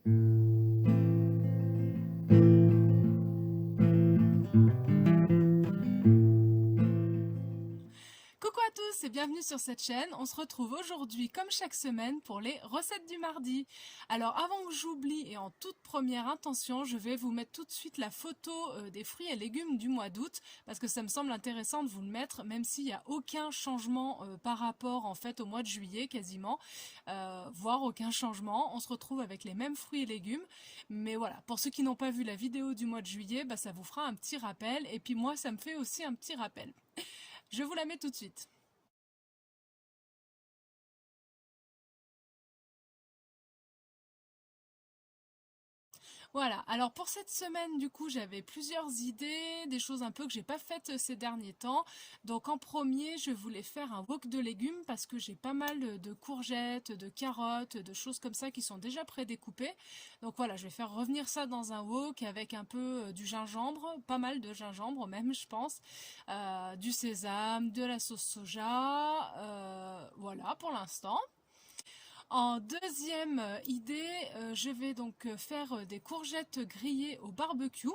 Coucou à tous et bienvenue sur cette chaîne. On se retrouve aujourd'hui comme chaque semaine pour les recettes du mardi. Alors avant que j'oublie et en toute première intention, je vais vous mettre tout de suite la photo des fruits et légumes du mois d'août parce que ça me semble intéressant de vous le mettre même s'il n'y a aucun changement par rapport en fait au mois de juillet quasiment, voire aucun changement. On se retrouve avec les mêmes fruits et légumes. Mais voilà, pour ceux qui n'ont pas vu la vidéo du mois de juillet, bah, ça vous fera un petit rappel et puis moi ça me fait aussi un petit rappel. Je vous la mets tout de suite. Voilà, alors pour cette semaine, du coup, j'avais plusieurs idées, des choses un peu que j'ai pas faites ces derniers temps. Donc en premier, je voulais faire un wok de légumes parce que j'ai pas mal de courgettes, de carottes, de choses comme ça qui sont déjà prédécoupées. Donc voilà, je vais faire revenir ça dans un wok avec un peu du gingembre, pas mal de gingembre même, je pense, du sésame, de la sauce soja, voilà pour l'instant. En deuxième idée, je vais donc faire des courgettes grillées au barbecue.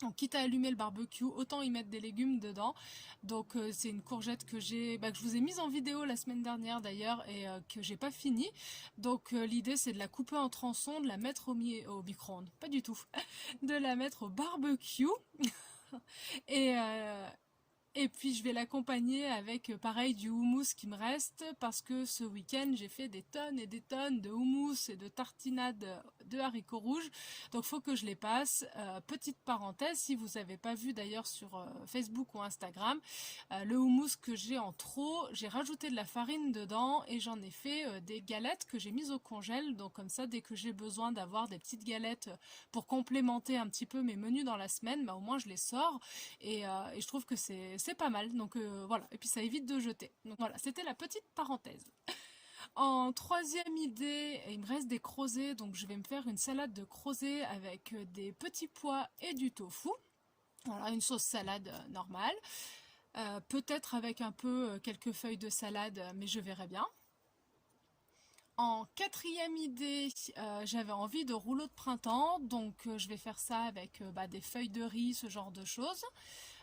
Donc, quitte à allumer le barbecue, autant y mettre des légumes dedans. Donc c'est une courgette que que je vous ai mise en vidéo la semaine dernière d'ailleurs et que j'ai pas fini. Donc l'idée c'est de la couper en tronçons, de la mettre au micro-ondes, pas du tout, de la mettre au barbecue et et puis je vais l'accompagner avec pareil du houmous qui me reste parce que ce week-end j'ai fait des tonnes et des tonnes de houmous et de tartinades de haricots rouges. Donc il faut que je les passe. Petite parenthèse, si vous n'avez pas vu d'ailleurs sur Facebook ou Instagram, le houmous que j'ai en trop, j'ai rajouté de la farine dedans et j'en ai fait des galettes que j'ai mises au congèle. Donc comme ça, dès que j'ai besoin d'avoir des petites galettes pour complémenter un petit peu mes menus dans la semaine, bah, au moins je les sors et je trouve que c'est pas mal. Donc voilà, et puis ça évite de jeter. Donc voilà, c'était la petite parenthèse. En troisième idée, il me reste des crozets, donc je vais me faire une salade de crozets avec des petits pois et du tofu. Voilà, une sauce salade normale. Peut-être avec un peu quelques feuilles de salade, mais je verrai bien. En quatrième idée, j'avais envie de rouleaux de printemps, donc je vais faire ça avec des feuilles de riz, ce genre de choses,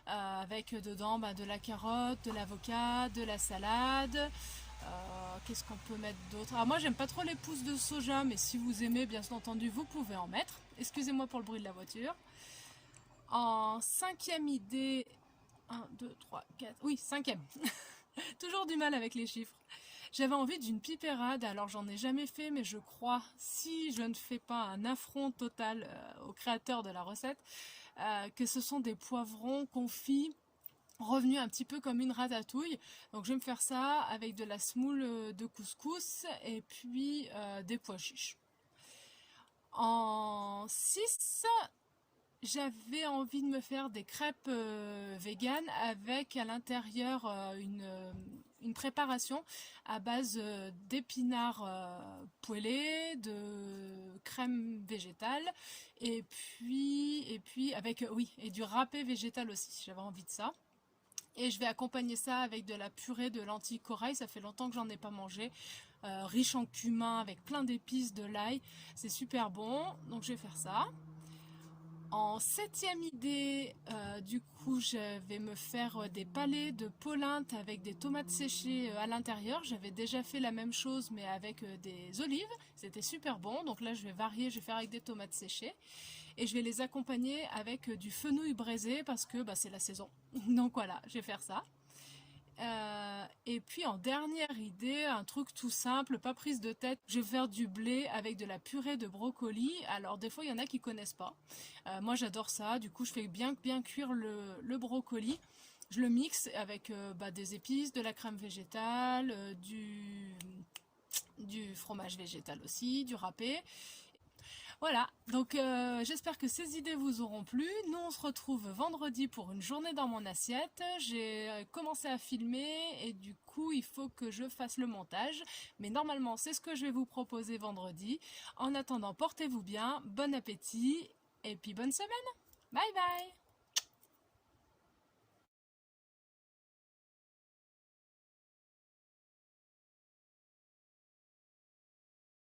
avec dedans de la carotte, de l'avocat, de la salade. Qu'est-ce qu'on peut mettre d'autre? Alors moi j'aime pas trop les pousses de soja, mais si vous aimez, bien entendu, vous pouvez en mettre. Excusez-moi pour le bruit de la voiture. En cinquième idée, un, 2, 3, 4, oui, cinquième. Toujours du mal avec les chiffres. J'avais envie d'une pipérade, alors j'en ai jamais fait, mais je crois, si je ne fais pas un affront total au créateur de la recette, que ce sont des poivrons confits, revenus un petit peu comme une ratatouille. Donc je vais me faire ça avec de la semoule de couscous et puis des pois chiches. En 6, j'avais envie de me faire des crêpes véganes avec à l'intérieur une préparation à base d'épinards poêlés, de crème végétale et puis avec oui et du râpé végétal aussi. J'avais envie de ça. Et je vais accompagner ça avec de la purée de lentilles corail. Ça fait longtemps que j'en ai pas mangé. Riche en cumin avec plein d'épices, de l'ail. C'est super bon. Donc je vais faire ça. En septième idée, du coup, je vais me faire des palets de polenta avec des tomates séchées à l'intérieur. J'avais déjà fait la même chose, mais avec des olives. C'était super bon. Donc là, je vais varier. Je vais faire avec des tomates séchées. Et je vais les accompagner avec du fenouil braisé parce que c'est la saison. Donc voilà, je vais faire ça. Et puis en dernière idée, un truc tout simple, pas prise de tête, je vais faire du blé avec de la purée de brocoli. Alors des fois il y en a qui connaissent pas. Moi j'adore ça, du coup je fais bien cuire le brocoli. Je le mixe avec des épices, de la crème végétale, du fromage végétal aussi, du râpé. Voilà, donc j'espère que ces idées vous auront plu. Nous on se retrouve vendredi pour une journée dans mon assiette. J'ai commencé à filmer et du coup il faut que je fasse le montage. Mais normalement c'est ce que je vais vous proposer vendredi. En attendant, portez-vous bien, bon appétit et puis bonne semaine. Bye bye.